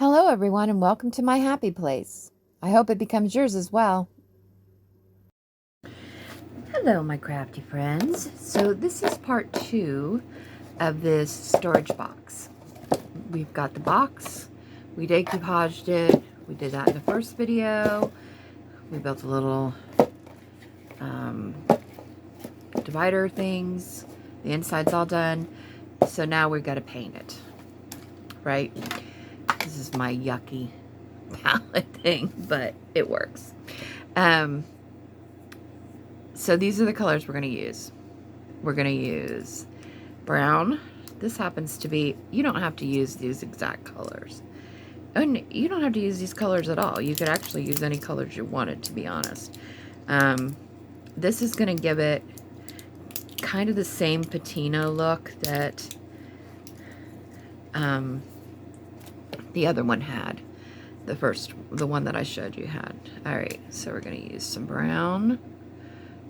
Hello everyone and welcome to my happy place. I hope it becomes yours as well. Hello my crafty friends. So this is part 2 of this storage box. We've got the box, we decoupaged it, we did that in the first video. We built a little divider things. The inside's all done. So now we've got to paint it, right? This is my yucky palette thing, but it works. So these are the colors we're going to use. We're going to use brown. This happens to be, you don't have to use these exact colors. And you don't have to use these colors at all. You could actually use any colors you wanted, to be honest. This is going to give it kind of the same patina look that the other one had. The one that I showed you had. Alright, so we're going to use some brown.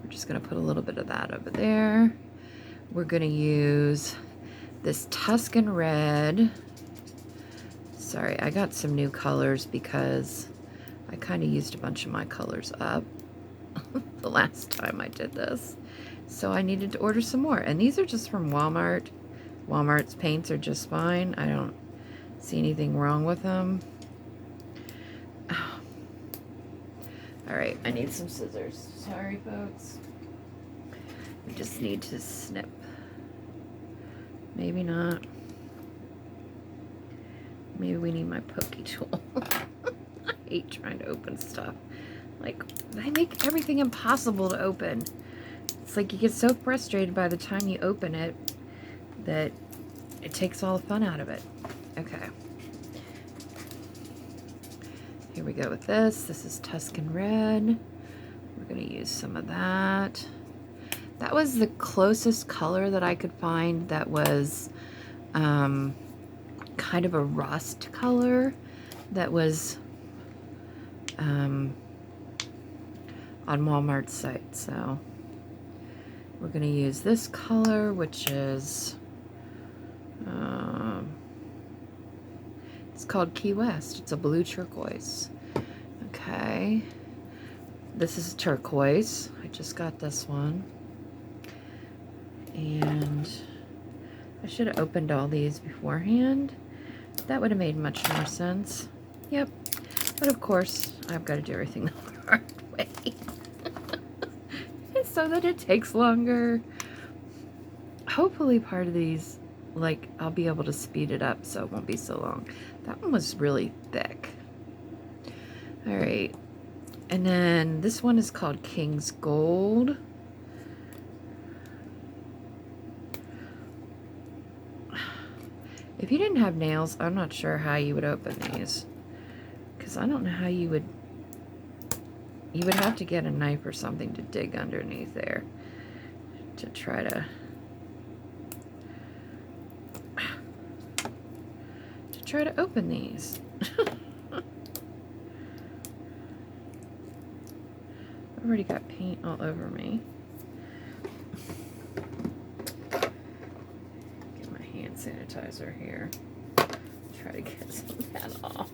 We're just going to put a little bit of that over there. We're going to use this Tuscan red. Sorry, I got some new colors because I kind of used a bunch of my colors up the last time I did this. So I needed to order some more. And these are just from Walmart. Walmart's paints are just fine. I don't see anything wrong with them. Alright, I need some scissors. Sorry, folks. We just need to snip. Maybe not. Maybe we need my pokey tool. I hate trying to open stuff. Like, they make everything impossible to open. It's like you get so frustrated by the time you open it that it takes all the fun out of it. Okay. Here we go with this. This is Tuscan red. We're going to use some of that. That was the closest color that I could find that was kind of a rust color that was on Walmart's site. So we're going to use this color, which is it's called Key West. It's a blue turquoise. Okay. This is turquoise. I just got this one. And I should have opened all these beforehand. That would have made much more sense. Yep. But of course, I've got to do everything the hard way. And so that it takes longer. Hopefully part of these, like, I'll be able to speed it up so it won't be so long. That one was really thick. Alright. And then this one is called King's Gold. If you didn't have nails, I'm not sure how you would open these. Because I don't know how you would... You would have to get a knife or something to dig underneath there. To try to... try to open these. I've already got paint all over me. Get my hand sanitizer here. Try to get some of that off.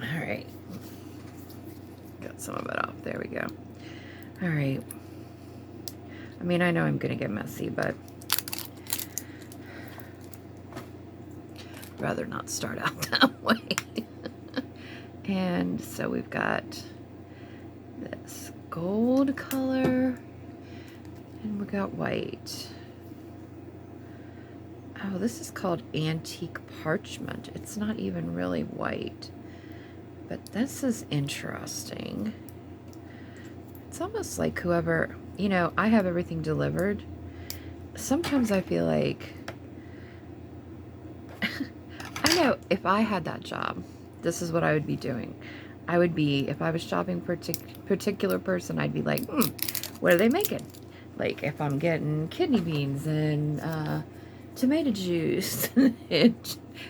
Alright. Got some of it off. There we go. Alright. I mean, I know I'm going to get messy, but I'd rather not start out that way. And so we've got this gold color, and we got white. Oh, this is called antique parchment. It's not even really white, but this is interesting. It's almost like whoever... You know, I have everything delivered. Sometimes I feel like... I know if I had that job, this is what I would be doing. I would be, if I was shopping for a particular person, I'd be like, what are they making? Like, if I'm getting kidney beans and tomato juice,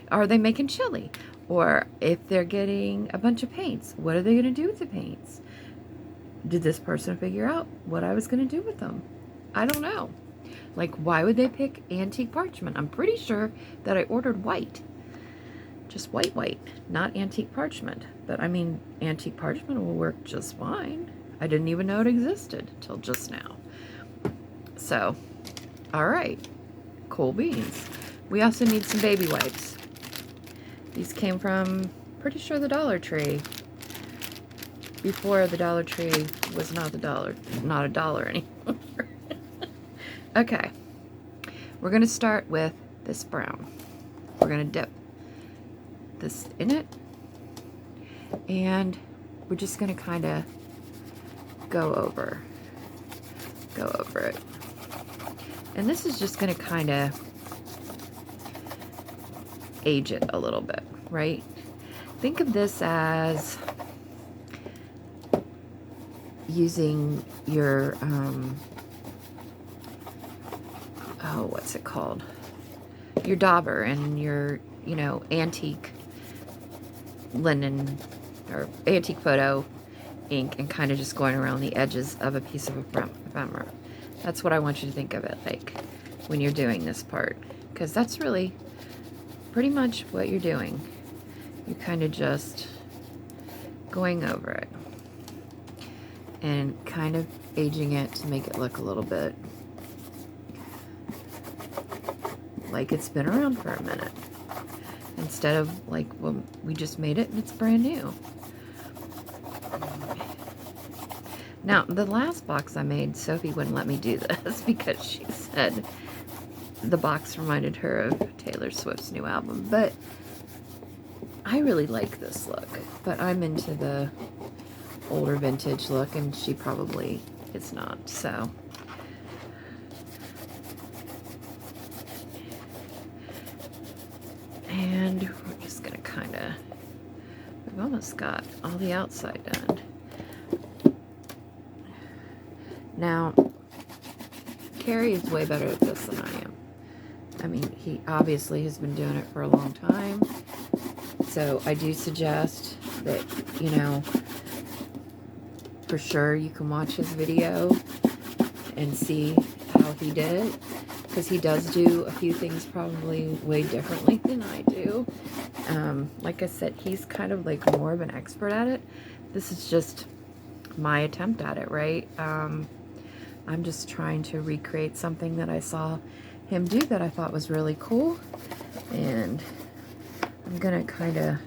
are they making chili? Or if they're getting a bunch of paints, what are they going to do with the paints? Did this person figure out what I was going to do with them? I don't know. Like, why would they pick antique parchment? I'm pretty sure that I ordered white. Just white, not antique parchment. But I mean, antique parchment will work just fine. I didn't even know it existed till just now. So, all right, cool beans. We also need some baby wipes. These came from, pretty sure, the Dollar Tree. Before the Dollar Tree was not a dollar anymore. Okay, we're gonna start with this brown. We're gonna dip this in it, and we're just gonna kind of go over it. And this is just gonna kind of age it a little bit, right? Think of this as using your, oh, what's it called? Your dauber and your, you know, antique linen or antique photo ink, and kind of just going around the edges of a piece of ephemera. That's what I want you to think of it like when you're doing this part, because that's really pretty much what you're doing. You're kind of just going over it and kind of aging it to make it look a little bit like it's been around for a minute, instead of like when we just made it and it's brand new. Now, the last box I made, Sophie wouldn't let me do this because she said the box reminded her of Taylor Swift's new album, but I really like this look. But I'm into the older vintage look, and she probably is not, so. And we're just gonna kind of, we've almost got all the outside done. Now, Carrie is way better at this than I am. I mean, he obviously has been doing it for a long time. So I do suggest that, you know, for sure you can watch his video and see how he did it. Because he does do a few things probably way differently than I do. Like I said, he's kind of like more of an expert at it. This is just my attempt at it, right? I'm just trying to recreate something that I saw him do that I thought was really cool. And I'm gonna kind of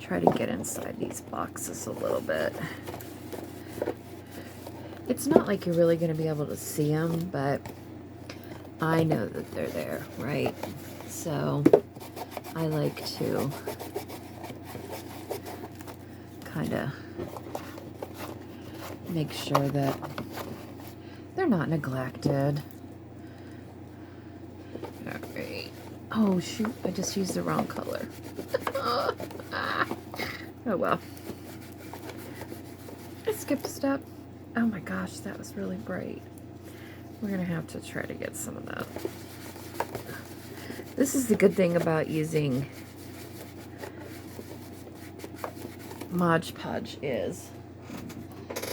try to get inside these boxes a little bit. It's not like you're really gonna be able to see them, but I know that they're there, right? So I like to kind of make sure that they're not neglected. All right. Oh shoot, I just used the wrong color. Oh well. I skipped a step. Oh my gosh, that was really bright. We're gonna have to try to get some of that. This is the good thing about using Mod Podge is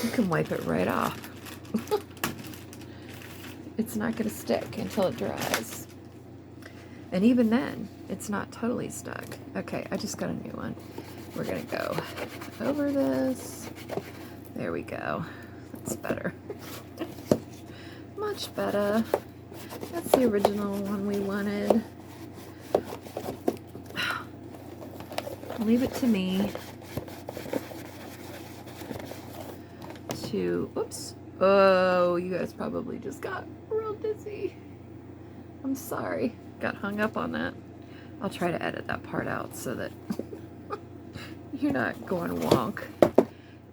you can wipe it right off. It's not gonna stick until it dries. And even then, it's not totally stuck. Okay, I just got a new one. We're gonna go over this. There we go. That's better. Much better. That's the original one we wanted. Leave it to me to, oops. Oh, you guys probably just got real dizzy. I'm sorry. Got hung up on that. I'll try to edit that part out so that you're not going wonk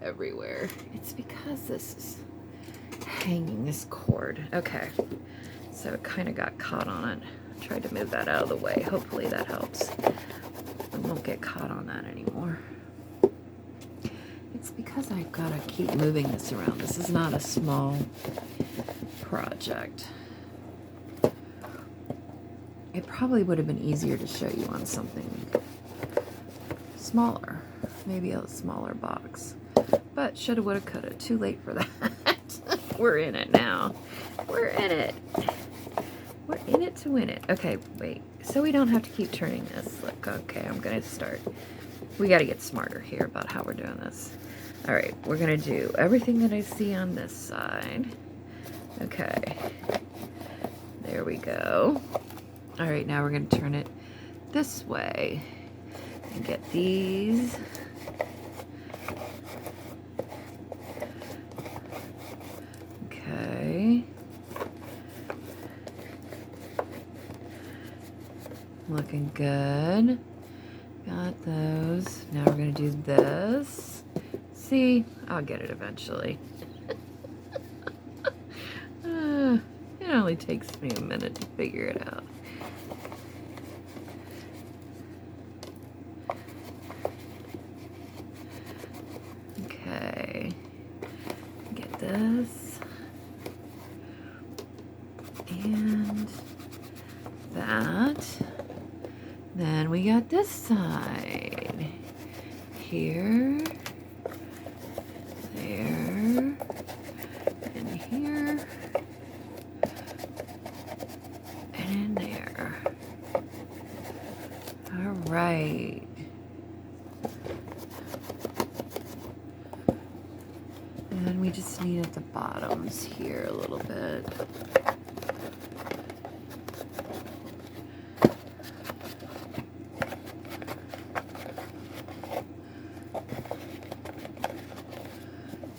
everywhere. It's because this is hanging this cord. Okay. So it kind of got caught on it. I tried to move that out of the way. Hopefully that helps. I won't get caught on that anymore. It's because I've got to keep moving this around. This is not a small project. It probably would have been easier to show you on something smaller. Maybe a smaller box. But shoulda, woulda, coulda. Too late for that. We're in it now. We're in it. We're in it to win it. Okay, wait. So we don't have to keep turning this. Look, okay, I'm gonna start. We gotta get smarter here about how we're doing this. All right, we're gonna do everything that I see on this side. Okay, there we go. All right, now we're gonna turn it this way and get these. Okay. Looking good. Got those. Now we're gonna do this. See, I'll get it eventually. It only takes me a minute to figure it out. Okay. Get this. And that. Then we got this side. Here. There. And here. And in there. All right. And we just need at the bottoms here a little bit.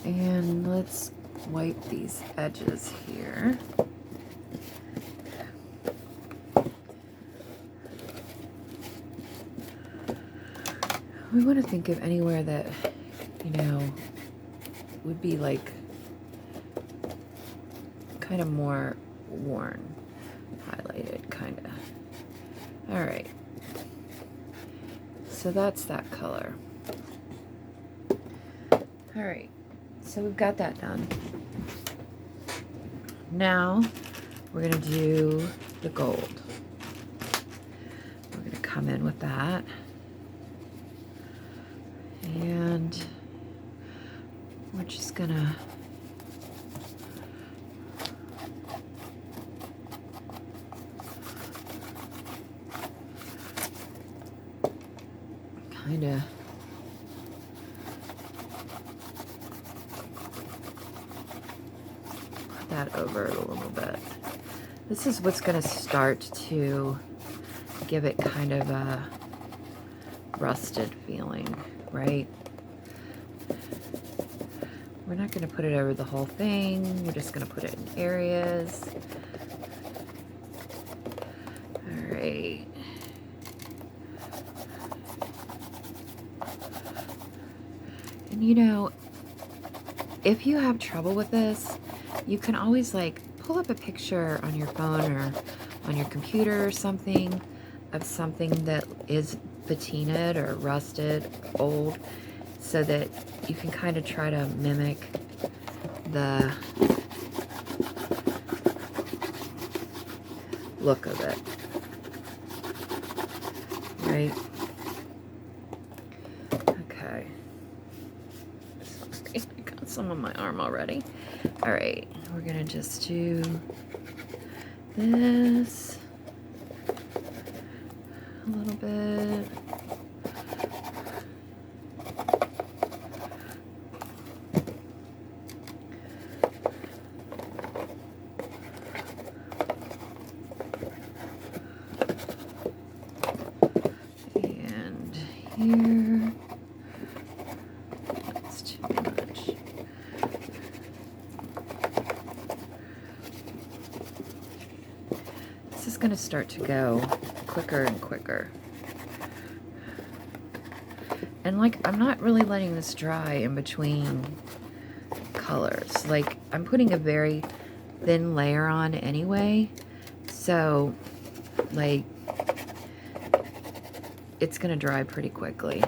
And let's wipe these edges here. We want to think of anywhere that, you know, would be like kind of more worn, highlighted, kind of. All right. So that's that color. All right. So we've got that done. Now we're going to do the gold. We're going to come in with that. And we're just going to kind of that over it a little bit. This is what's going to start to give it kind of a rusted feeling, right? We're not going to put it over the whole thing. We're just going to put it in areas. All right. And you know, if you have trouble with this, you can always like pull up a picture on your phone or on your computer or something of something that is patinaed or rusted, old, so that you can kind of try to mimic the look of it, right? Okay. Sorry, I got some on my arm already. All right, we're gonna just do this a little bit. And here, that's too much. This is going to start to go quicker and quicker. And like, I'm not really letting this dry in between colors. Like, I'm putting a very thin layer on anyway. So, like, it's going to dry pretty quickly.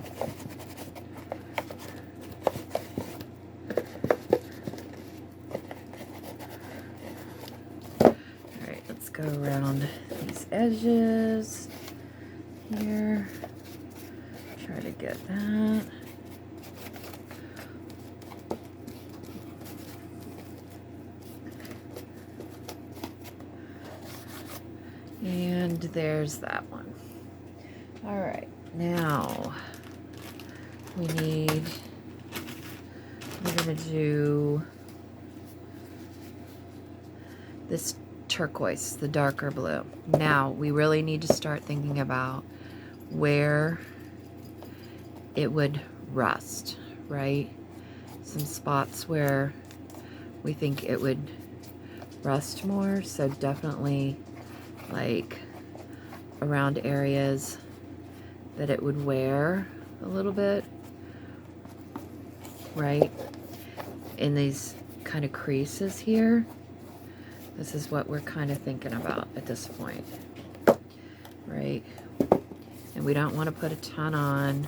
Alright, let's go around these edges here. Try to get that. And there's that one. All right, now we're gonna do this turquoise, the darker blue. Now we really need to start thinking about where it would rust, right? Some spots where we think it would rust more, so definitely like around areas that it would wear a little bit, right? In these kind of creases here. This is what we're kind of thinking about at this point, right? And we don't want to put a ton on.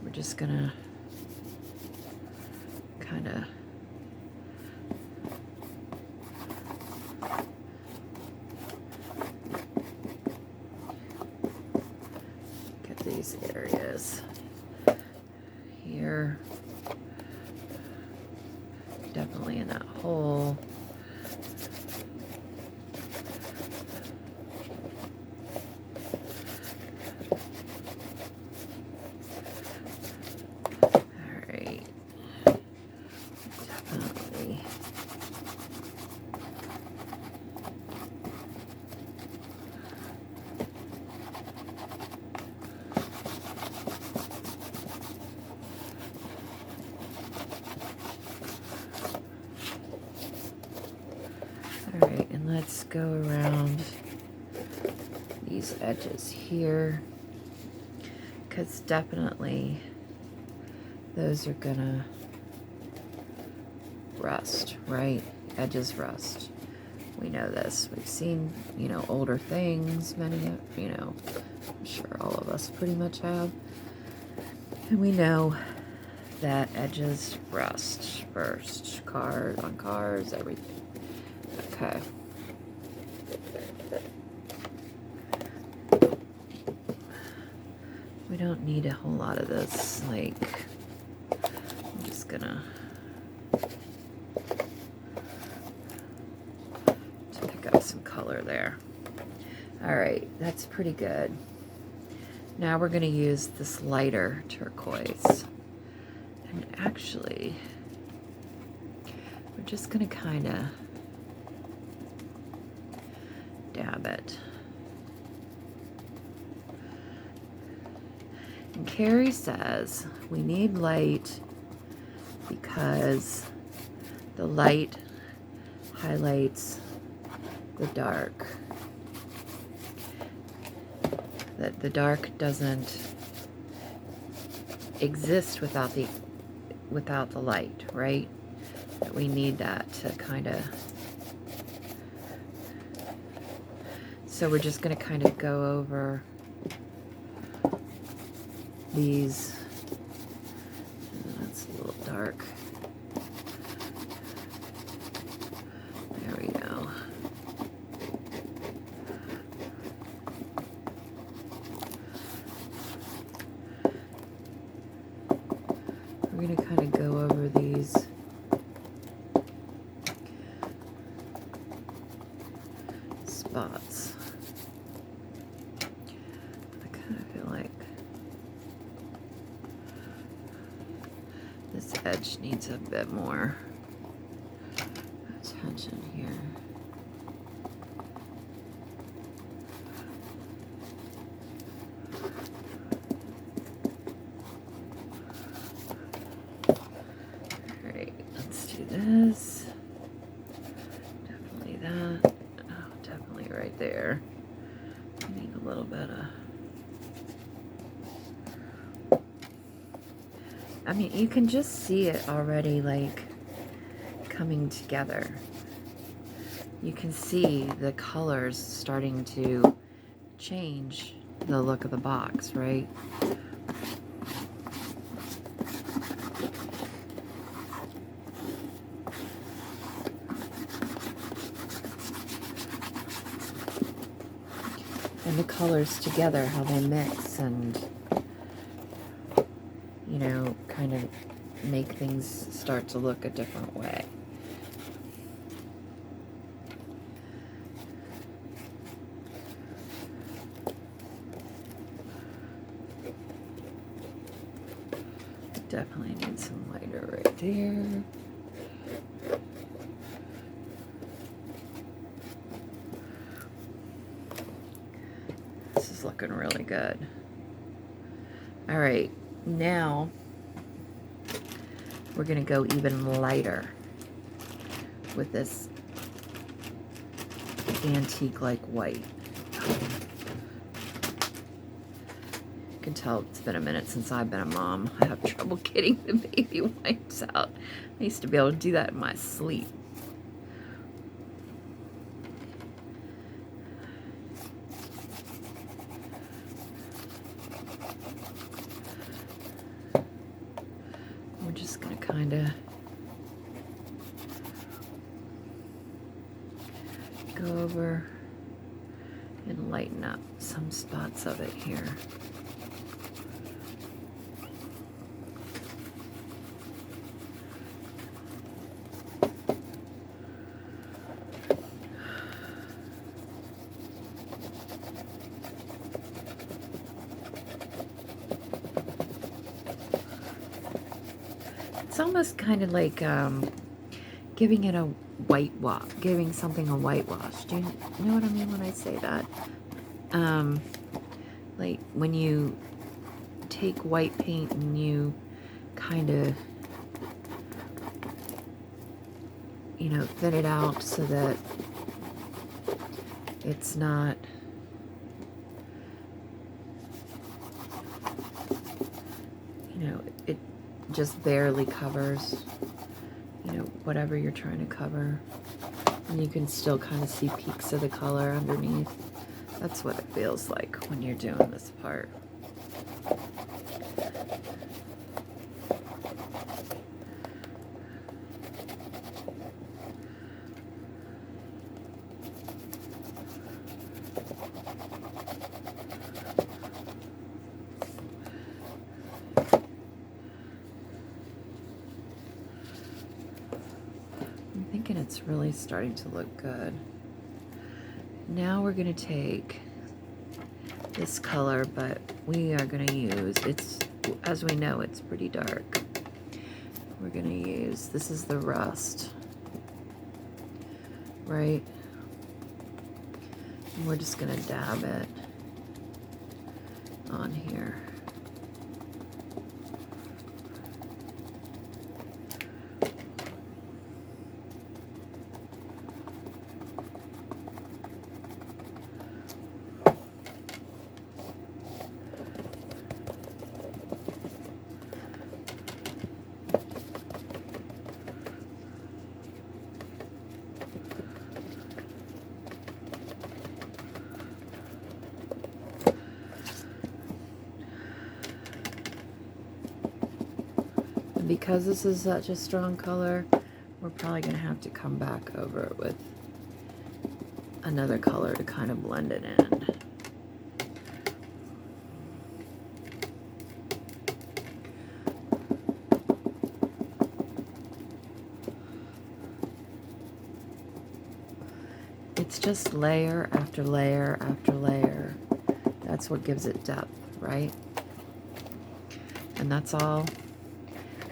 We're just gonna kind of get these areas here, definitely in that hole. Alright, and let's go around these edges here, because definitely those are gonna rust, right? Edges rust. We know this. We've seen, you know, older things, many of, you know, I'm sure all of us pretty much have. And we know that edges rust first. On cars, everything. Okay. We don't need a whole lot of this, like, I'm just gonna pick up some color there. Alright, that's pretty good. Now we're gonna use this lighter turquoise. And actually, we're just gonna kind of dab it. And Ceri says we need light because the light highlights the dark. That the dark doesn't exist without the light, right? That we need that to kind of. So we're just going to kind of go over these. That's a little dark. There we go. We're going to kind of go over these spots. I kind of feel like this edge needs a bit more attention here. Alright, let's do this. Definitely that. Oh, definitely right there. I need a little bit of. I mean, you can just see it already, like, coming together. You can see the colors starting to change the look of the box, right? And the colors together, how they mix and, you know, kind of make things start to look a different way. definitely need some lighter right there. This is looking really good. All right, now we're gonna go even lighter with this antique like white. You can tell it's been a minute since I've been a mom. I have trouble getting the baby wipes out. I used to be able to do that in my sleep. We're just gonna kind of go over and lighten up some spots of it here. It's almost kind of like giving it a whitewash, giving something a whitewash. Do you know what I mean when I say that? Like when you take white paint and you kind of, you know, thin it out so that it's not, you know, it just barely covers, you know, whatever you're trying to cover. And you can still kind of see peaks of the color underneath. That's what it feels like when you're doing this part. I'm thinking it's really starting to look good. Now we're going to take this color, but we are going to use, it's, as we know, it's pretty dark. We're going to use, this is the rust, right? And we're just going to dab it on here. Because this is such a strong color, we're probably going to have to come back over it with another color to kind of blend it in. It's just layer after layer after layer. That's what gives it depth, right? And that's all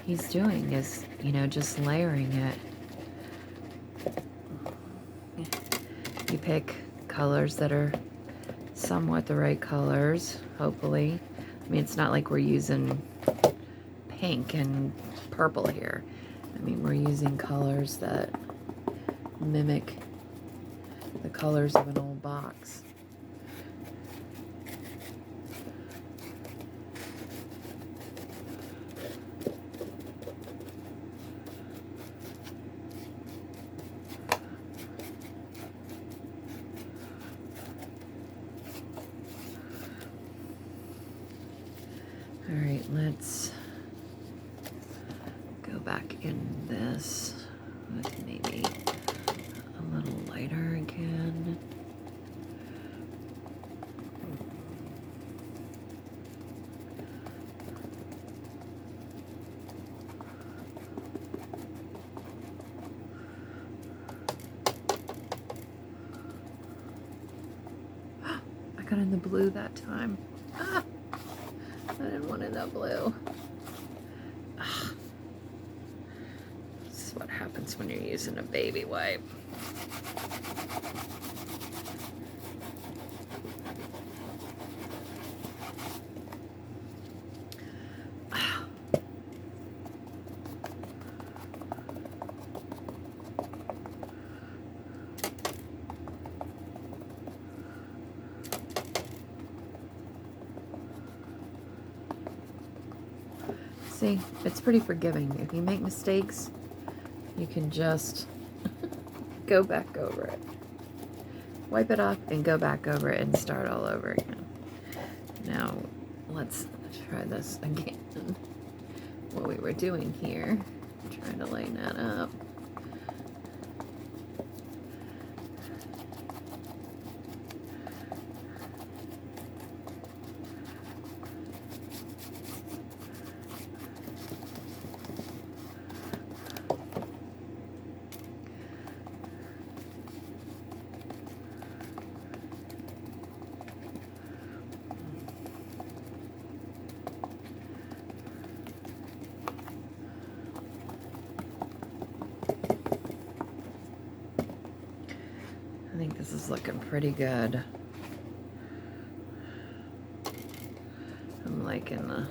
he's doing is, you know, just layering it. You pick colors that are somewhat the right colors, hopefully. I mean, it's not like we're using pink and purple here. I mean, we're using colors that mimic the colors of an old box. All right, let's go back in this with maybe a little lighter again. I got in the blue that time. I didn't want in that blue. happens when you're using a baby wipe. See, it's pretty forgiving. If you make mistakes, you can just go back over it. Wipe it off and go back over it and start all over again. Now, let's try this again. What we were doing here, trying to line that up. I think this is looking pretty good. I'm liking the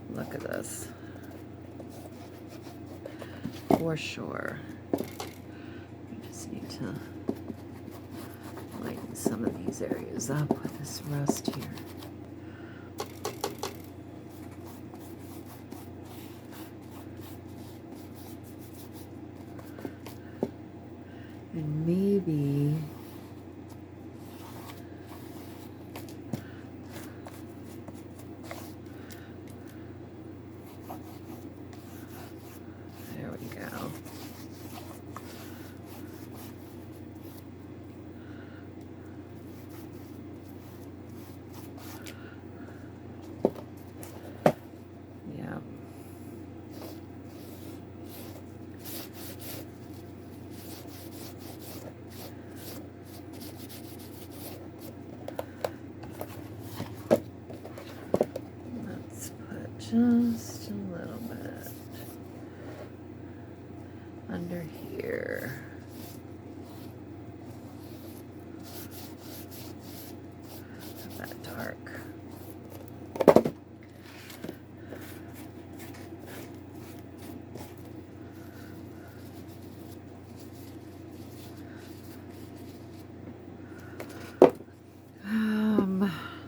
look of this. For sure. We just need to lighten some of these areas up with this rust here. And maybe there we go. Yeah. Just a little bit under here. Not that dark.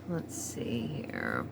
Let's see here.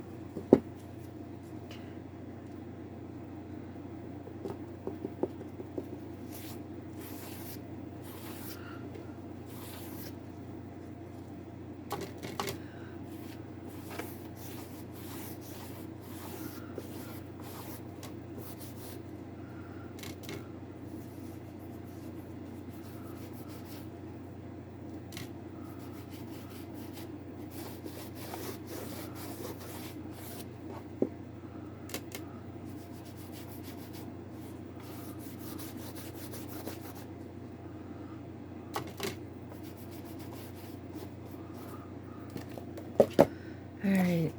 All right,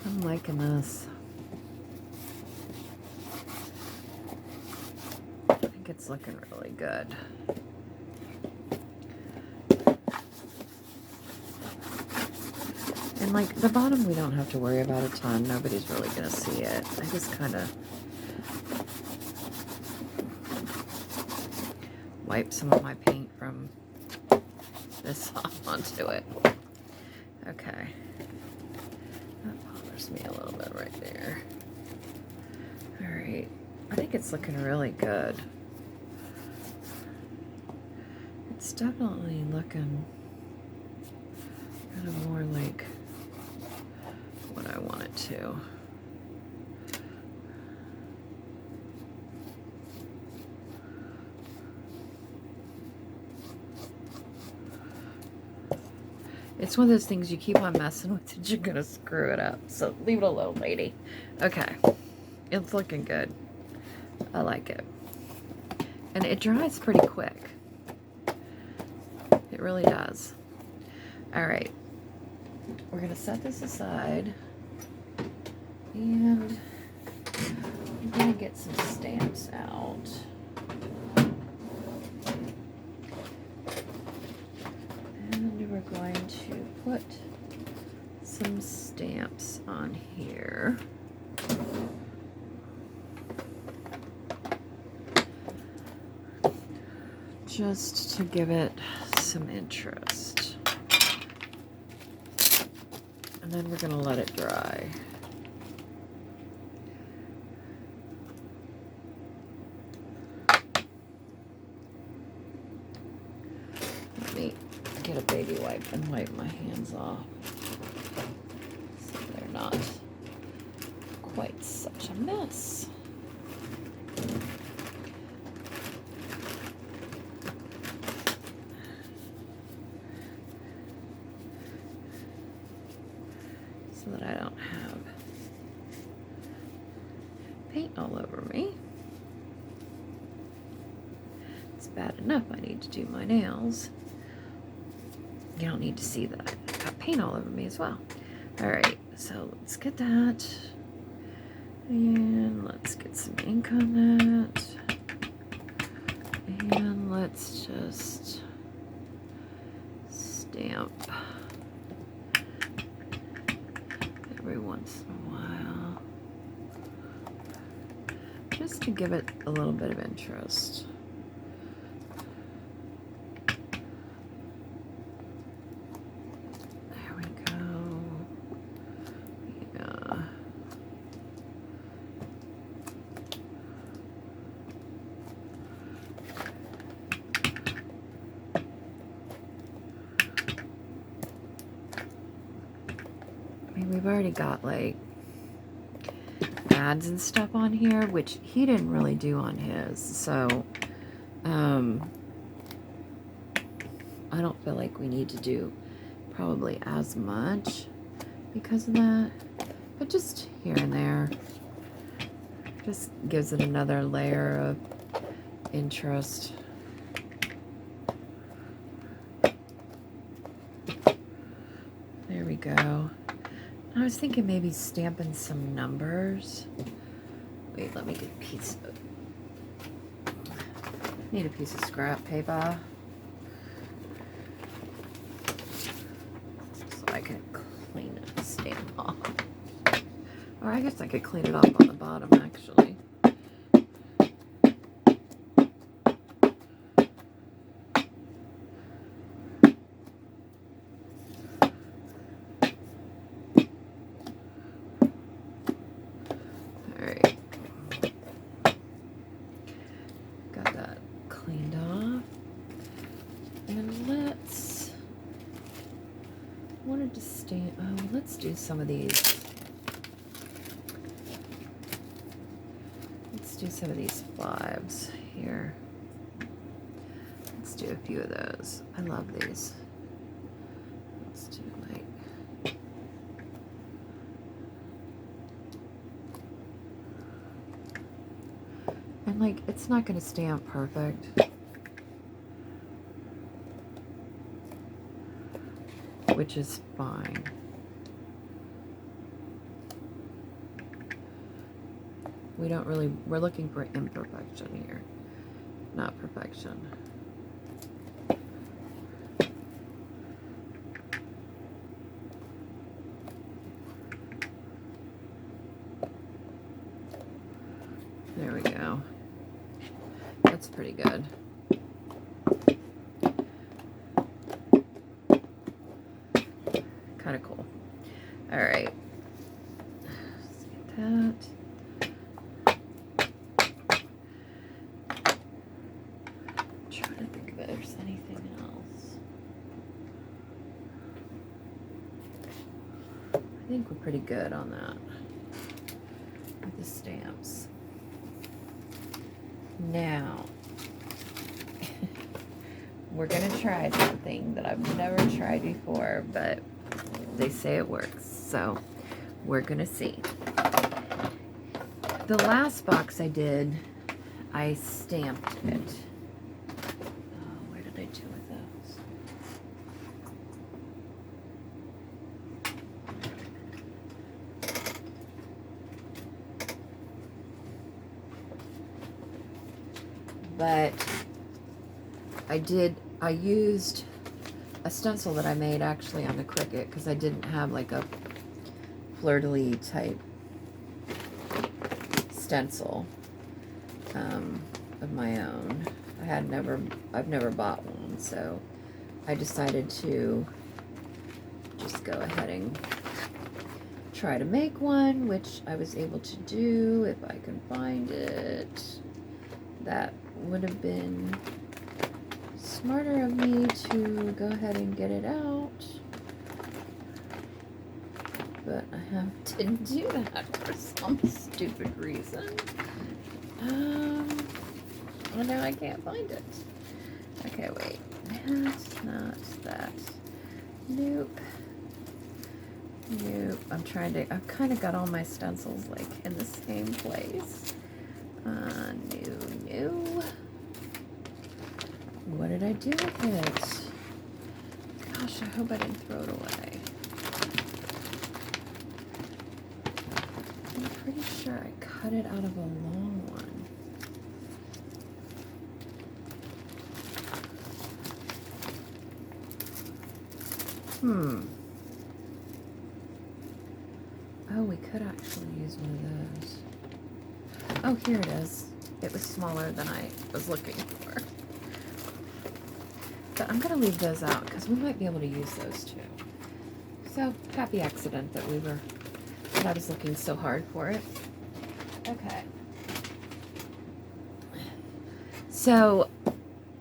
I'm liking this. I think it's looking really good. And like the bottom, we don't have to worry about a ton. Nobody's really gonna see it. I just kind of wipe some of my paint from this off onto it. Okay, that bothers me a little bit right there. All right, I think it's looking really good. It's definitely looking kind of more like what I want it to. It's one of those things you keep on messing with and you're gonna screw it up. So leave it alone, lady. Okay, it's looking good. I like it. And it dries pretty quick. It really does. All right, we're gonna set this aside and going to get some stamps out. And we're going to put some stamps on here. Just to give it some interest. And then we're going to let it dry. Let me get a baby wipe and wipe my hands off so they're not quite such a mess. So that I don't have paint all over me. It's bad enough I need to do my nails. You don't need to see that I've got paint all over me as well. Alright, so let's get that. And let's get some ink on that. And let's just stamp every once in a while. Just to give it a little bit of interest. We've already got like ads and stuff on here, which he didn't really do on his, so I don't feel like we need to do probably as much because of that, but just here and there just gives it another layer of interest. There we go. I was thinking maybe stamping some numbers. Wait, let me get a piece of... Need a piece of scrap paper. So I can clean it, stamp off. Or I guess I could clean it off on the bottom, actually. Let's do some of these. Let's do some of these 5s here. Let's do a few of those. I love these. Let's do like... And like, it's not going to stamp perfect. Which is fine. We don't really, we're looking for imperfection here, not perfection. There we go. That's pretty good. Kind of cool. All right. Let's get that. There's anything else. I think we're pretty good on that with the stamps. Now we're gonna try something that I've never tried before, but they say it works, so we're gonna see. The last box I did, I stamped it. But I used a stencil that I made actually on the Cricut because I didn't have like a fleur-de-lis type stencil of my own. I've never bought one, so I decided to just go ahead and try to make one, which I was able to do if I can find it. That would have been smarter of me to go ahead and get it out, but I didn't do that for some stupid reason. Oh, now I can't find it. Okay, wait. That's not that. Nope. Nope. I've kind of got all my stencils like in the same place. No. What did I do with it? Gosh, I hope I didn't throw it away. I'm pretty sure I cut it out of a long one. Oh, we could actually use one of those. Oh, here it is. It was smaller than I was looking for. But I'm going to leave those out because we might be able to use those too. So, happy accident that I was looking so hard for it. Okay. So,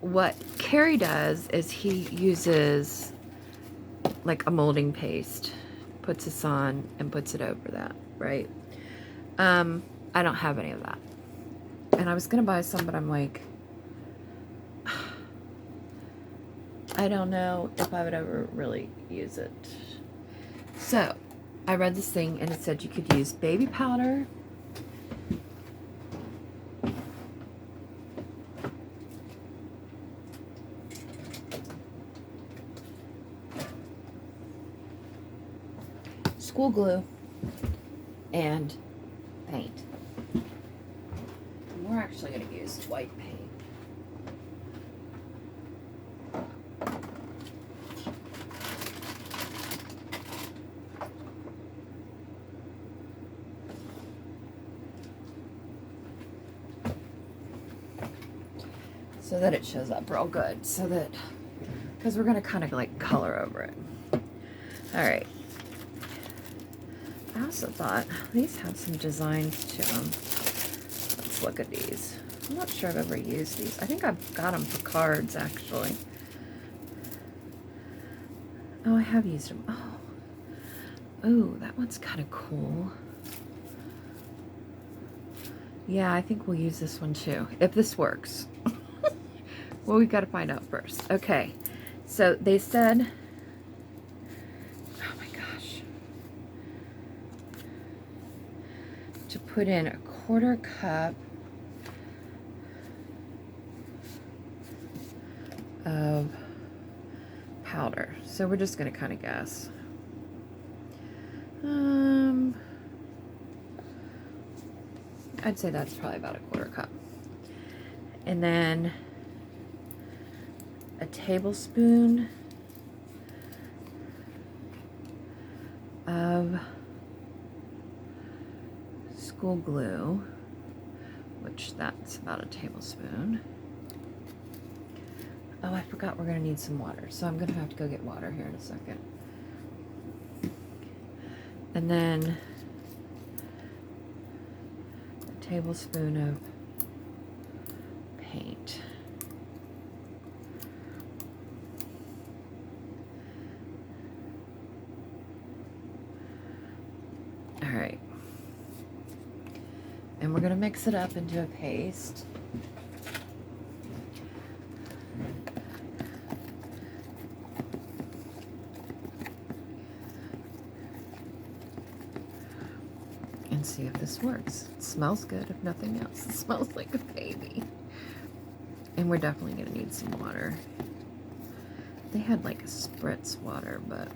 what Ceri does is he uses like a molding paste, puts this on and puts it over that, right? I don't have any of that. And I was going to buy some, but I'm like, I don't know if I would ever really use it. So, I read this thing and it said you could use baby powder, school glue, and paint. We're actually going to use white paint. So that it shows up real good. So that, because we're going to kind of like color over it. All right. I also thought these have some designs to them. Let's look at these. I'm not sure I've ever used these. I think I've got them for cards, actually. Oh, I have used them. Oh, that one's kind of cool. Yeah, I think we'll use this one too, if this works. Well, we got to find out first. Okay, so they said, oh my gosh, to put in a 1/4 cup of powder. So we're just going to kind of guess. I'd say that's probably about a 1/4 cup. And then a tablespoon of school glue, which that's about a tablespoon. Oh, I forgot we're going to need some water, so I'm going to have to go get water here in a second. And then a tablespoon of paint. All right. And we're going to mix it up into a paste. And see if this works. It smells good, if nothing else. It smells like a baby. And we're definitely going to need some water. They had like a spritz water, but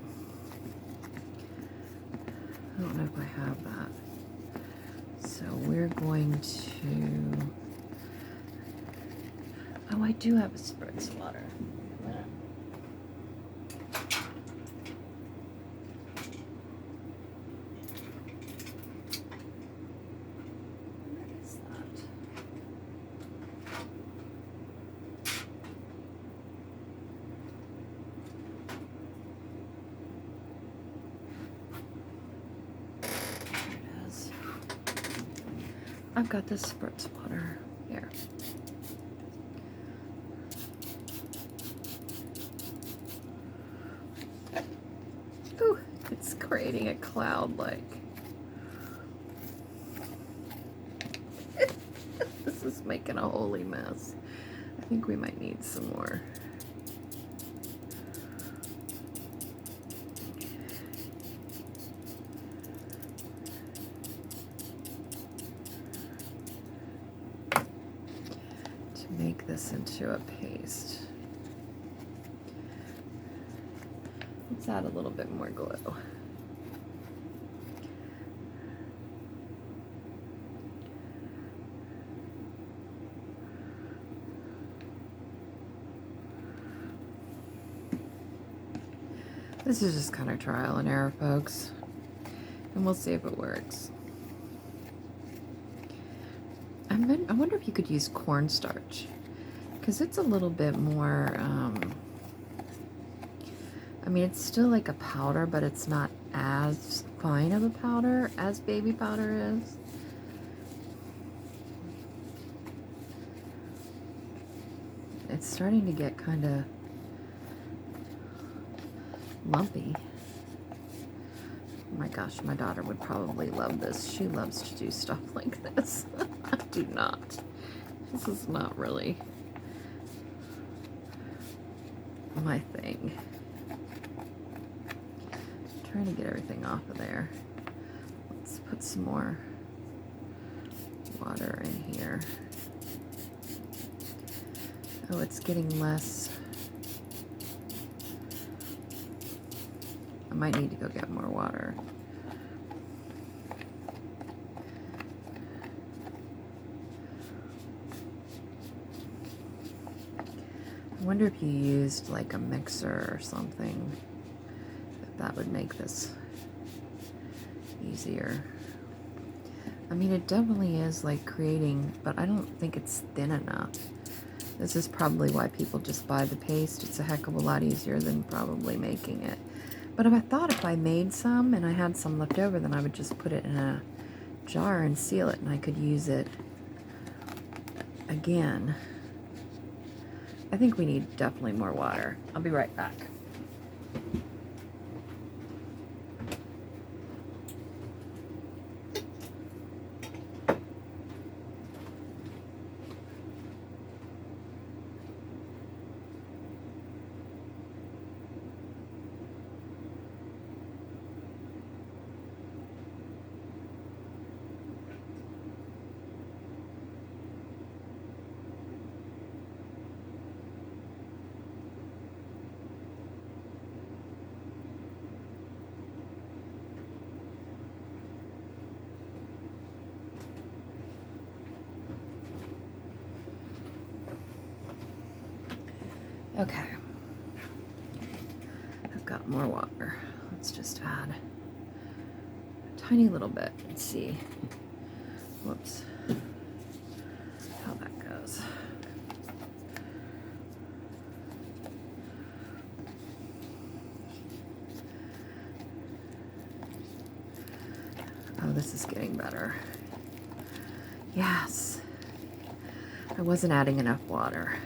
I don't know if I have that. So we're going to Oh, I do have a spritz water. I've got this spritz water here. Ooh, it's creating a cloud like. This is making a holy mess. I think we might need some more. Make this into a paste. Let's add a little bit more glue. This is just kind of trial and error, folks, and we'll see if it works. I wonder if you could use cornstarch, because it's a little bit more, I mean, it's still like a powder, but it's not as fine of a powder as baby powder is. It's starting to get kind of lumpy. Oh my gosh, my daughter would probably love this. She loves to do stuff like this. I do not. This is not really my thing. I'm trying to get everything off of there. Let's put some more water in here. Oh, it's getting less. I might need to go get more water. I wonder if you used like a mixer or something, if that would make this easier. I mean, it definitely is like creating, but I don't think it's thin enough. This is probably why people just buy the paste. It's a heck of a lot easier than probably making it. But I thought if I made some and I had some left over, then I would just put it in a jar and seal it, and I could use it again. I think we need definitely more water. I'll be right back. Okay, I've got more water. Let's just add a tiny little bit and see, whoops, how that goes. Oh, this is getting better. Yes, I wasn't adding enough water.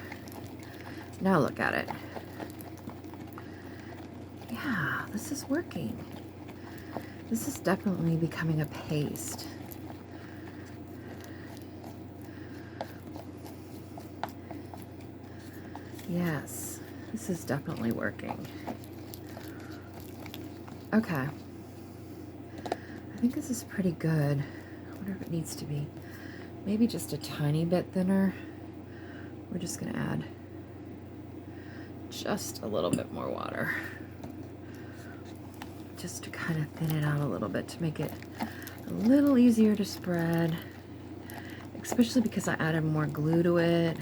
Now look at it. Yeah, this is working. This is definitely becoming a paste. Yes, this is definitely working. Okay. I think this is pretty good. I wonder if it needs to be maybe just a tiny bit thinner. We're just gonna add just a little bit more water, just to kind of thin it out a little bit to make it a little easier to spread, especially because I added more glue to it.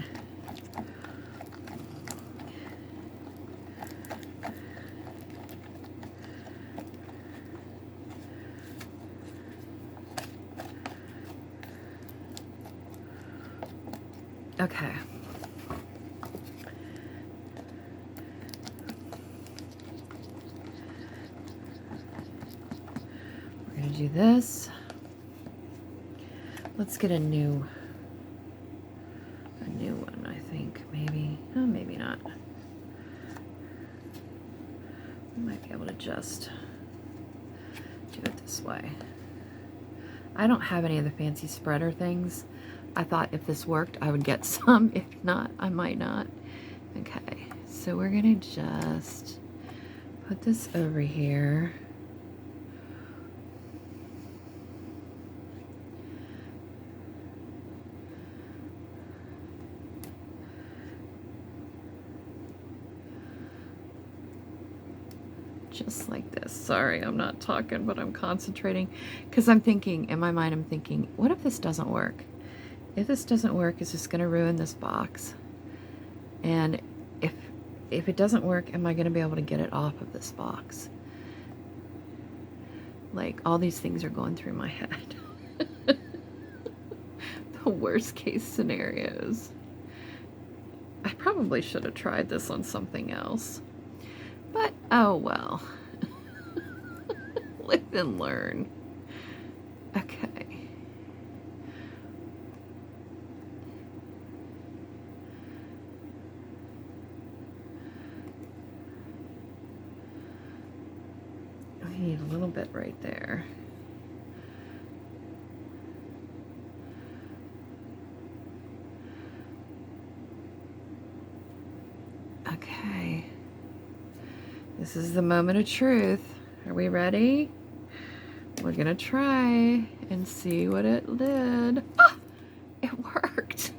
Okay. We're going to do this. Let's get a new one, I think. Maybe. Oh, maybe not. We might be able to just do it this way. I don't have any of the fancy spreader things. I thought if this worked, I would get some. If not, I might not. Okay, so we're gonna just put this over here. Just like this. Sorry, I'm not talking, but I'm concentrating because I'm thinking, in my mind, I'm thinking, what if this doesn't work? If this doesn't work, is this going to ruin this box? And if it doesn't work, am I going to be able to get it off of this box? Like, all these things are going through my head. The worst case scenarios. I probably should have tried this on something else. But, oh well. Live and learn. Okay. I need a little bit right there. Okay. This is the moment of truth. Are we ready? We're gonna try and see what it did. Ah, it worked.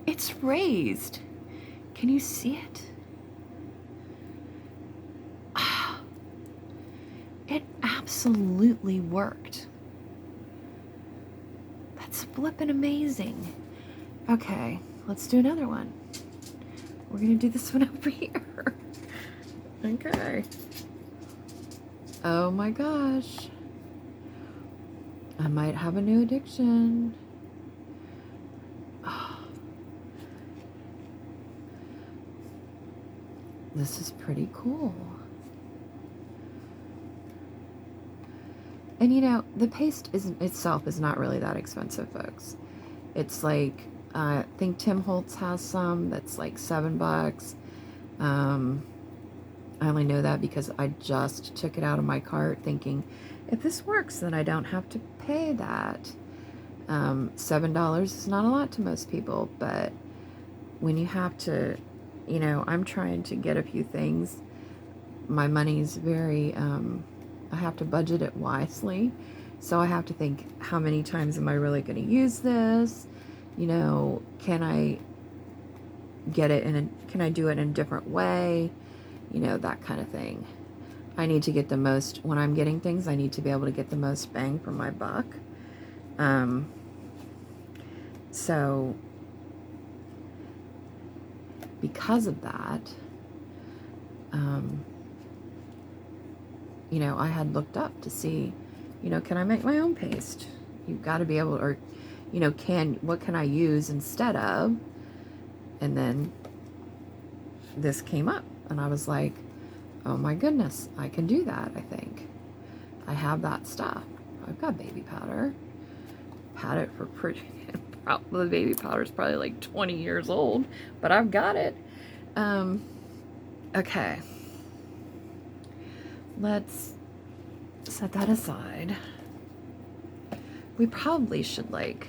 It's raised. Can you see it? Ah, it absolutely worked. That's flippin' amazing. Okay, let's do another one. We're gonna do this one over here. Okay. Oh my gosh. I might have a new addiction. Oh. This is pretty cool. And you know, the paste itself is not really that expensive, folks. It's like, I think Tim Holtz has some that's like $7. I only know that because I just took it out of my cart thinking, if this works, then I don't have to pay that. $7 is not a lot to most people, but when you have to, you know, I'm trying to get a few things. My money's very, I have to budget it wisely. So I have to think, how many times am I really going to use this? You know, can I get it can I do it in a different way? You know, that kind of thing. I need to get the most, when I'm getting things, I need to be able to get the most bang for my buck. So because of that, you know, I had looked up to see, you know, can I make my own paste? You've got to be able, or, you know, what can I use instead of? And then this came up. And I was like, oh my goodness, I can do that, I think. I have that stuff. I've got baby powder. Had it for pretty, probably the baby powder is probably like 20 years old, but I've got it. Okay. Let's set that aside. We probably should like,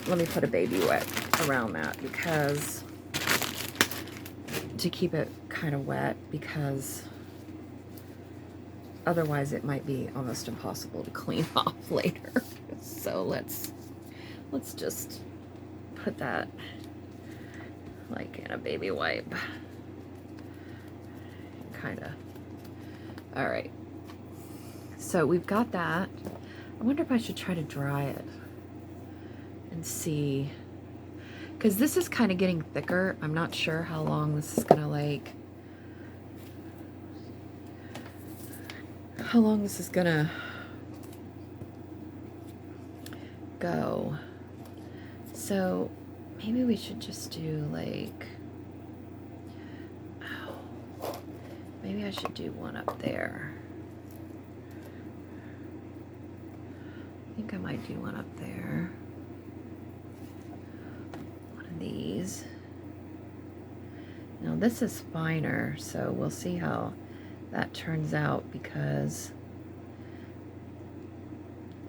let me put a baby wet around that because to keep it kind of wet, because otherwise it might be almost impossible to clean off later. So let's just put that like in a baby wipe. Kind of. All right. So we've got that. I wonder if I should try to dry it and see, because this is kind of getting thicker. I'm not sure how long this is gonna like, how long this is gonna go. So maybe we should just do like, oh, maybe I should do one up there. I think I might do one up there. One of these. Now this is finer, so we'll see how that turns out because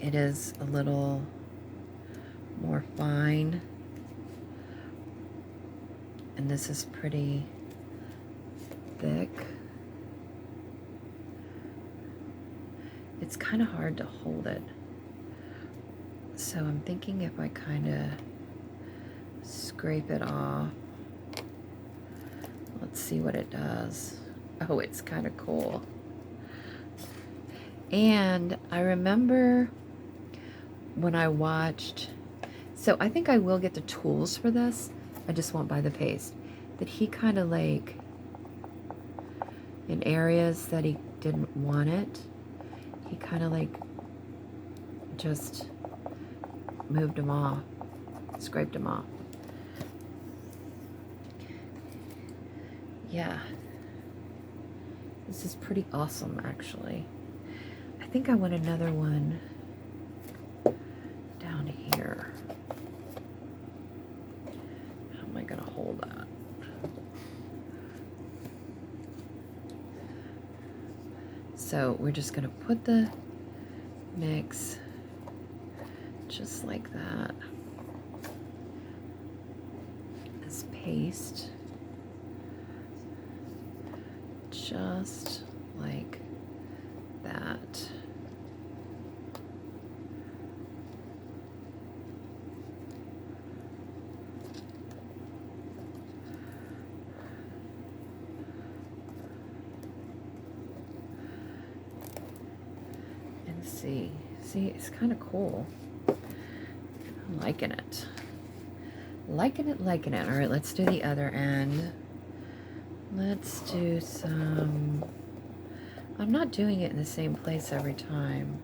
it is a little more fine. And this is pretty thick. It's kind of hard to hold it. So I'm thinking if I kind of scrape it off. Let's see what it does. Oh, it's kind of cool. And I remember when I watched, so I think I will get the tools for this. I just won't buy the paste. That he kind of like, in areas that he didn't want it, he kind of like just moved them off, scraped them off. Yeah, this is pretty awesome actually. I think I want another one down here. How am I gonna hold that? So we're just gonna put the mix just like that. This paste. Just like that. And see, it's kind of cool. I'm liking it. Liking it. All right, let's do the other end. Let's do some, I'm not doing it in the same place every time,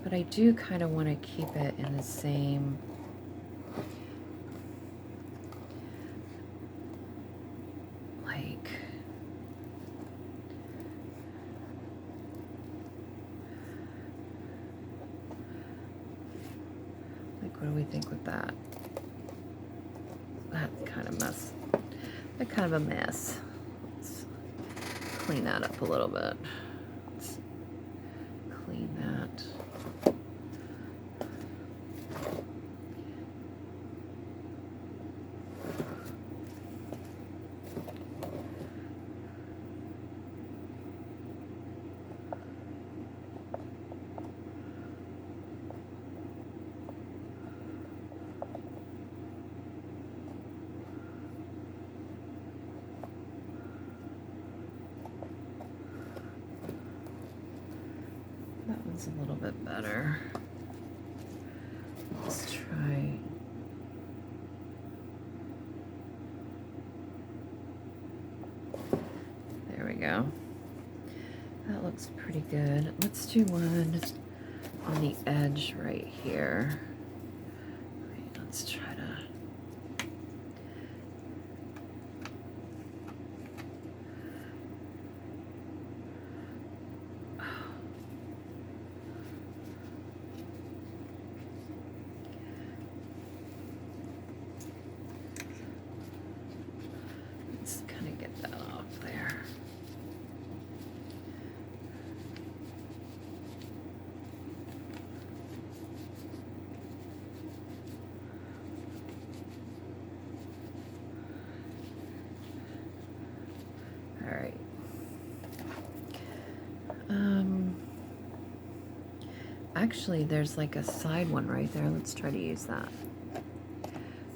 but I do kind of want to keep it in the same, like, what do we think with that? That kind of mess. That kind of a mess. Let's clean that up a little bit. Let's clean that. That one's a little bit better. Let's try. There we go. That looks pretty good. Let's do one on the edge right here. Wait, let's try to. Let's kind of get that off there. All right. Actually, there's like a side one right there. Let's try to use that.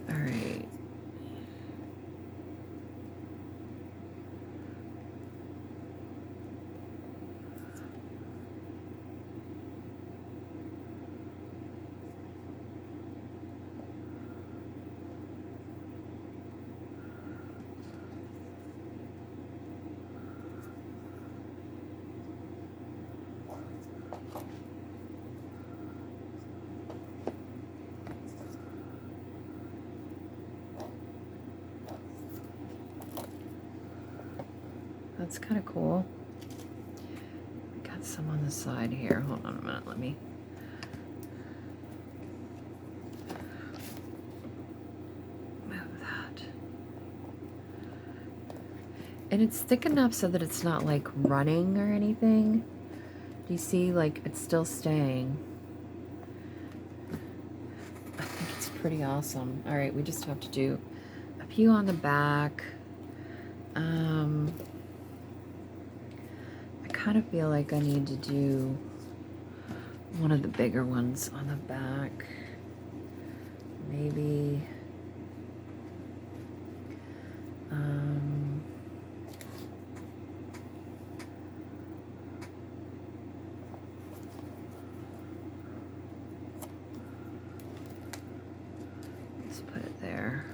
All right. That's kind of cool. We got some on the side here. Hold on a minute. Let me. And it's thick enough so that it's not like running or anything. Do you see, like, it's still staying? I think it's pretty awesome. All right, we just have to do a few on the back. I kind of feel like I need to do one of the bigger ones on the back. Maybe. Let's put it there.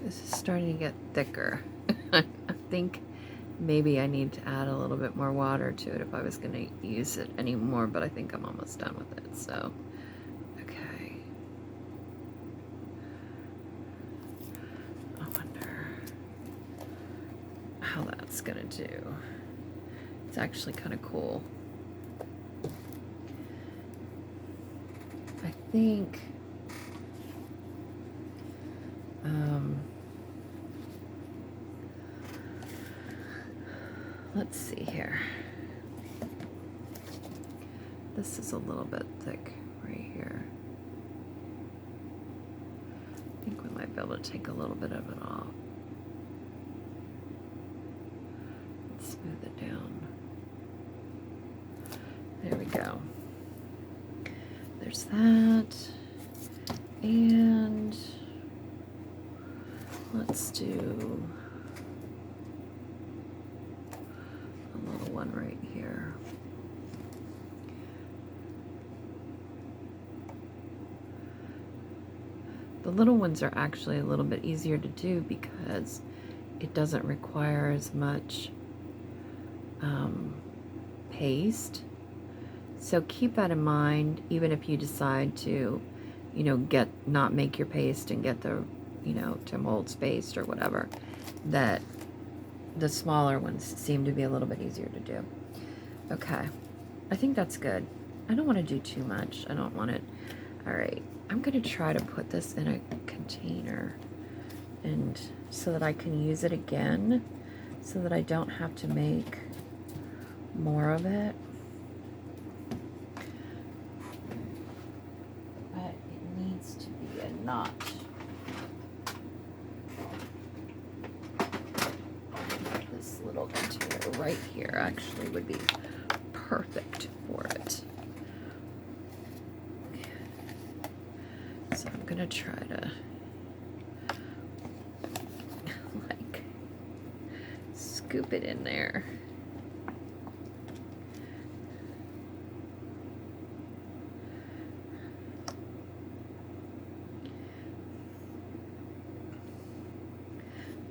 This is starting to get thicker. I think maybe I need to add a little bit more water to it if I was going to use it anymore, but I think I'm almost done with it, so, okay. I wonder how that's going to do. It's actually kind of cool. I think let's see here. This is a little bit thick right here. I think we might be able to take a little bit of it off. Let's smooth it down. There we go. There's that. And let's do a little one right here. The little ones are actually a little bit easier to do because it doesn't require as much paste. So keep that in mind, even if you decide to, you know, not make your paste and get the, you know, to mold spaced or whatever, that the smaller ones seem to be a little bit easier to do. Okay, I think that's good. I don't want to do too much. I don't want it. All right, I'm going to try to put this in a container and so that I can use it again, so that I don't have to make more of it. But it needs to be a knot. This little container right here actually would be perfect for it. So I'm gonna try to like scoop it in there.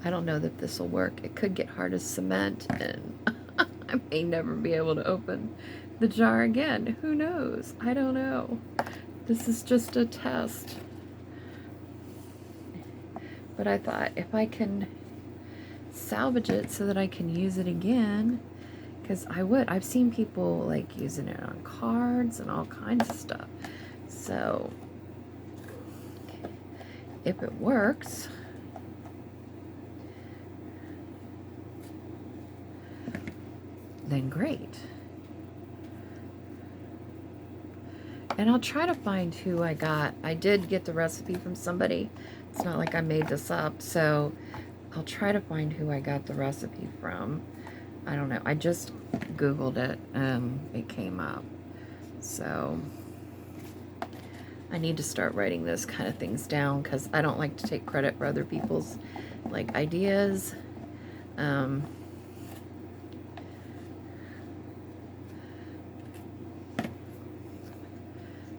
I don't know that this will work. It could get hard as cement and I may never be able to open the jar again. Who knows? I don't know. This is just a test. But I thought if I can salvage it so that I can use it again, Because I've seen people like using it on cards and all kinds of stuff. So if it works, then great. And I'll try to find who I got. I did get the recipe from somebody. It's not like I made this up. So I'll try to find who I got the recipe from. I don't know. I just Googled it. It came up. So I need to start writing those kind of things down because I don't like to take credit for other people's like ideas.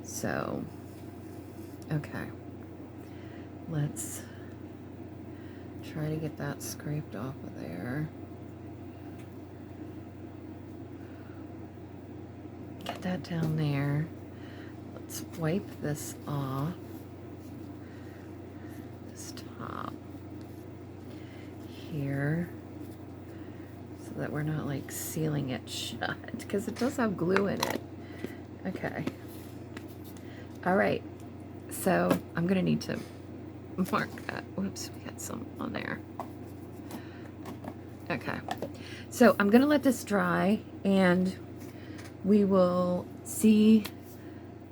So, okay, let's try to get that scraped off of there. Get that down there. Let's wipe this off. This top here. So that we're not like sealing it shut because it does have glue in it. Okay. All right, so I'm gonna need to mark that. Whoops, we got some on there. Okay, so I'm gonna let this dry and we will see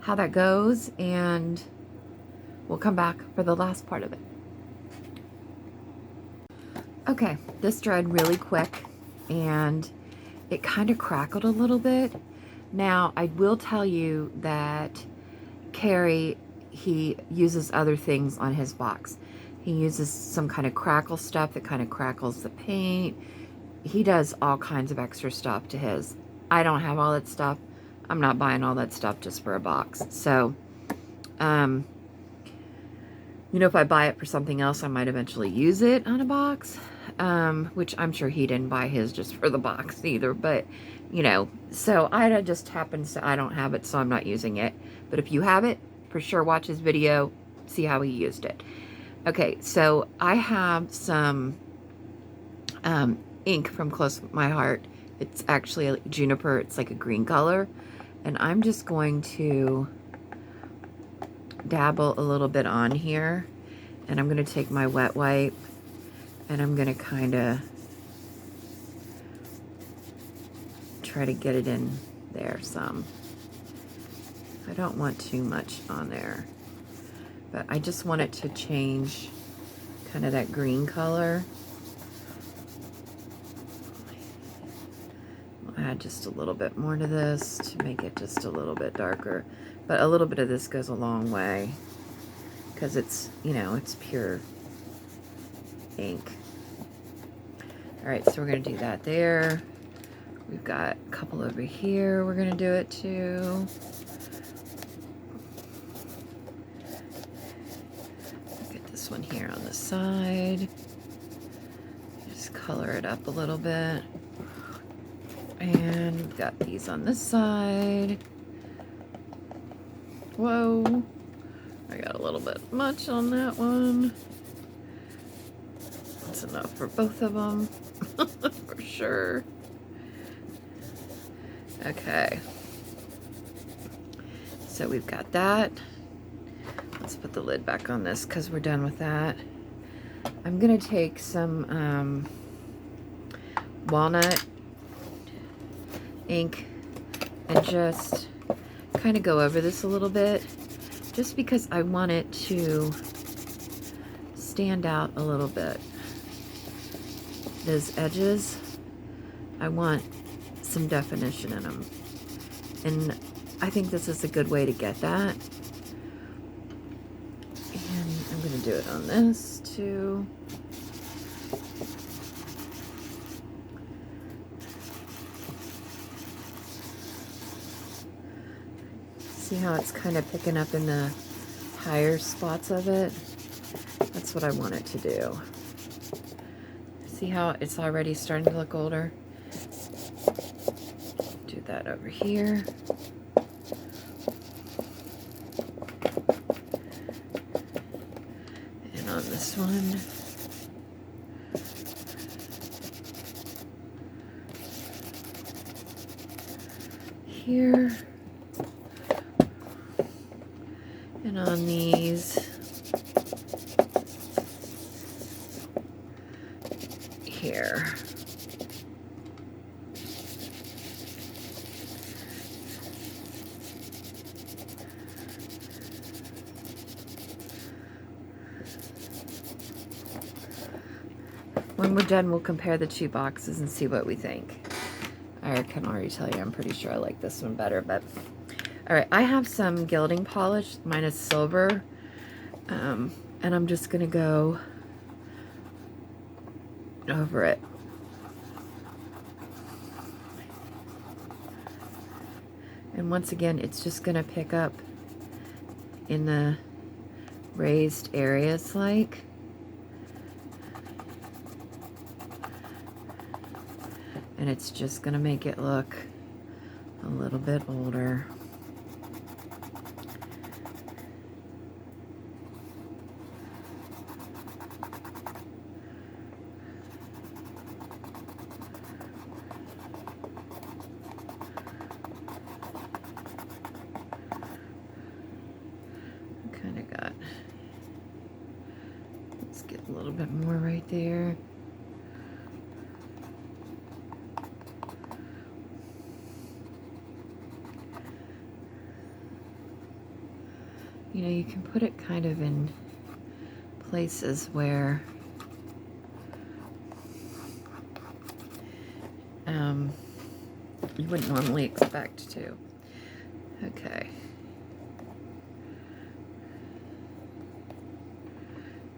how that goes and we'll come back for the last part of it. Okay, this dried really quick and it kind of crackled a little bit. Now, I will tell you that Ceri, he uses other things on his box. He uses some kind of crackle stuff that kind of crackles the paint. He does all kinds of extra stuff to his. I don't have all that stuff. I'm not buying all that stuff just for a box. So, you know, if I buy it for something else, I might eventually use it on a box, which I'm sure he didn't buy his just for the box either. But, you know, so I just happens to, I don't have it, so I'm not using it. But if you have it, for sure watch his video, see how he used it. Okay, so I have some ink from Close to My Heart. It's actually a juniper, it's like a green color. And I'm just going to dabble a little bit on here. And I'm going to take my wet wipe and I'm going to kind of try to get it in there some. I don't want too much on there, but I just want it to change kind of that green color. I'll add just a little bit more to this to make it just a little bit darker, but a little bit of this goes a long way because it's, you know, it's pure ink. All right, so we're going to do that there. We've got a couple over here. We're going to do it too. Get this one here on the side. Just color it up a little bit. And we've got these on this side. Whoa. I got a little bit much on that one. That's enough for both of them. For sure. Okay. So we've got that. Let's put the lid back on this because we're done with that. I'm going to take some walnut ink and just kind of go over this a little bit just because I want it to stand out a little bit. Those edges, I want some definition in them, and I think this is a good way to get that. And I'm going to do it on this too. See how it's kind of picking up in the higher spots of it? That's what I want it to do. See how it's already starting to look older? Do that over here. And on this one. here. And on these here. When we're done, we'll compare the two boxes and see what we think. I can already tell you, I'm pretty sure I like this one better, but all right, I have some gilding polish. Mine is silver, and I'm just gonna go over it. And once again, it's just gonna pick up in the raised areas like. And it's just gonna make it look a little bit older. Kind of got, let's get a little bit more right there. You know, you can put it kind of in places where you wouldn't normally expect to. Okay.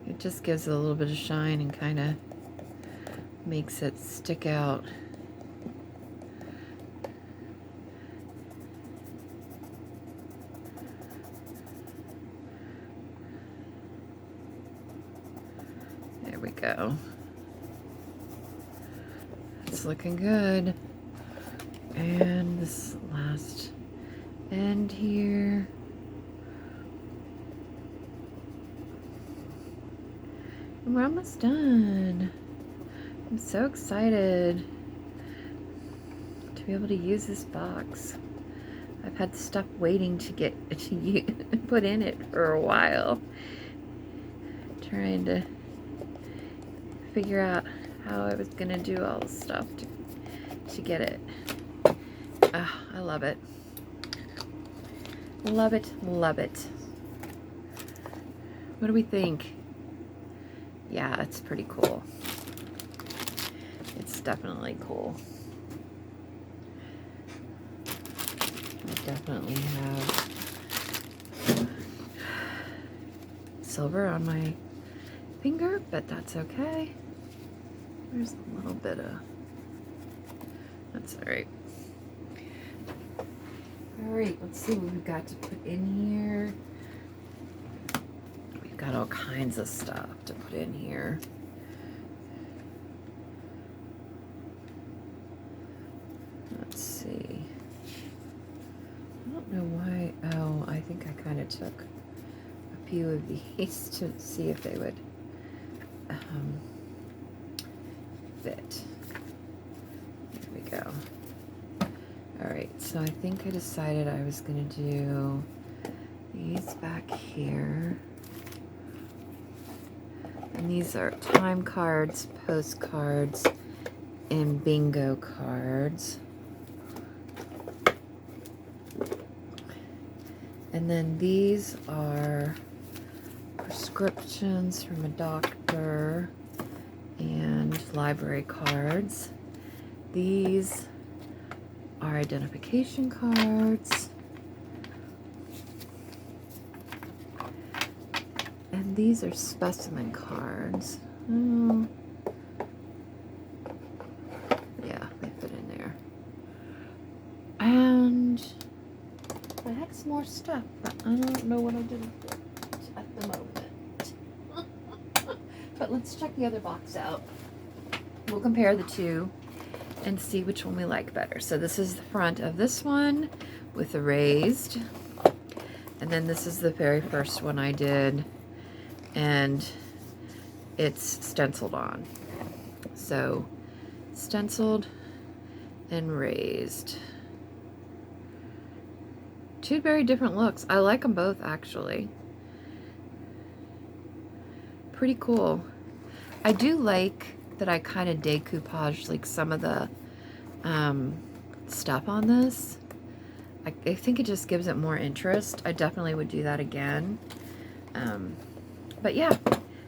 It just gives it a little bit of shine and kind of makes it stick out. There we go. It's looking good. And this last end here. And we're almost done. I'm so excited to be able to use this box. I've had stuff waiting to get to put in it for a while. Trying to figure out how I was gonna do all the stuff to get it. I love it. Love it, love it. What do we think? Yeah, it's pretty cool. It's definitely cool. I definitely have silver on my finger, but that's okay. There's a little bit of, that's all right. All right, let's see what we've got to put in here. We've got all kinds of stuff to put in here. Let's see. I don't know why. Oh, I think I kind of took a few of these to see if they would fit. There we go. All right, so I think I decided I was going to do these back here. And these are time cards, postcards, and bingo cards. And then these are prescriptions from a doctor and library cards. These are identification cards. And these are specimen cards. Oh. Yeah, they fit in there. And I had some more stuff, but I don't know what I did with it at the moment. But let's check the other box out. We'll compare the two and see which one we like better. So this is the front of this one with the raised. And then this is the very first one I did, and it's stenciled on. So stenciled and raised. Two very different looks. I like them both, actually. Pretty cool. I do like that I kind of decoupage like some of the stuff on this. I think it just gives it more interest. I definitely would do that again. But yeah,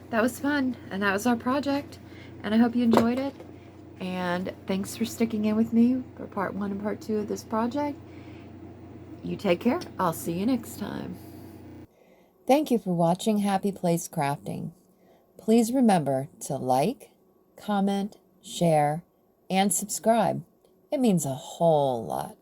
that was fun, and that was our project, and I hope you enjoyed it. And thanks for sticking in with me for part 1 and part 2 of this project. You take care. I'll see you next time. Thank you for watching Happy Place Crafting. Please remember to like, comment, share, and subscribe. It means a whole lot.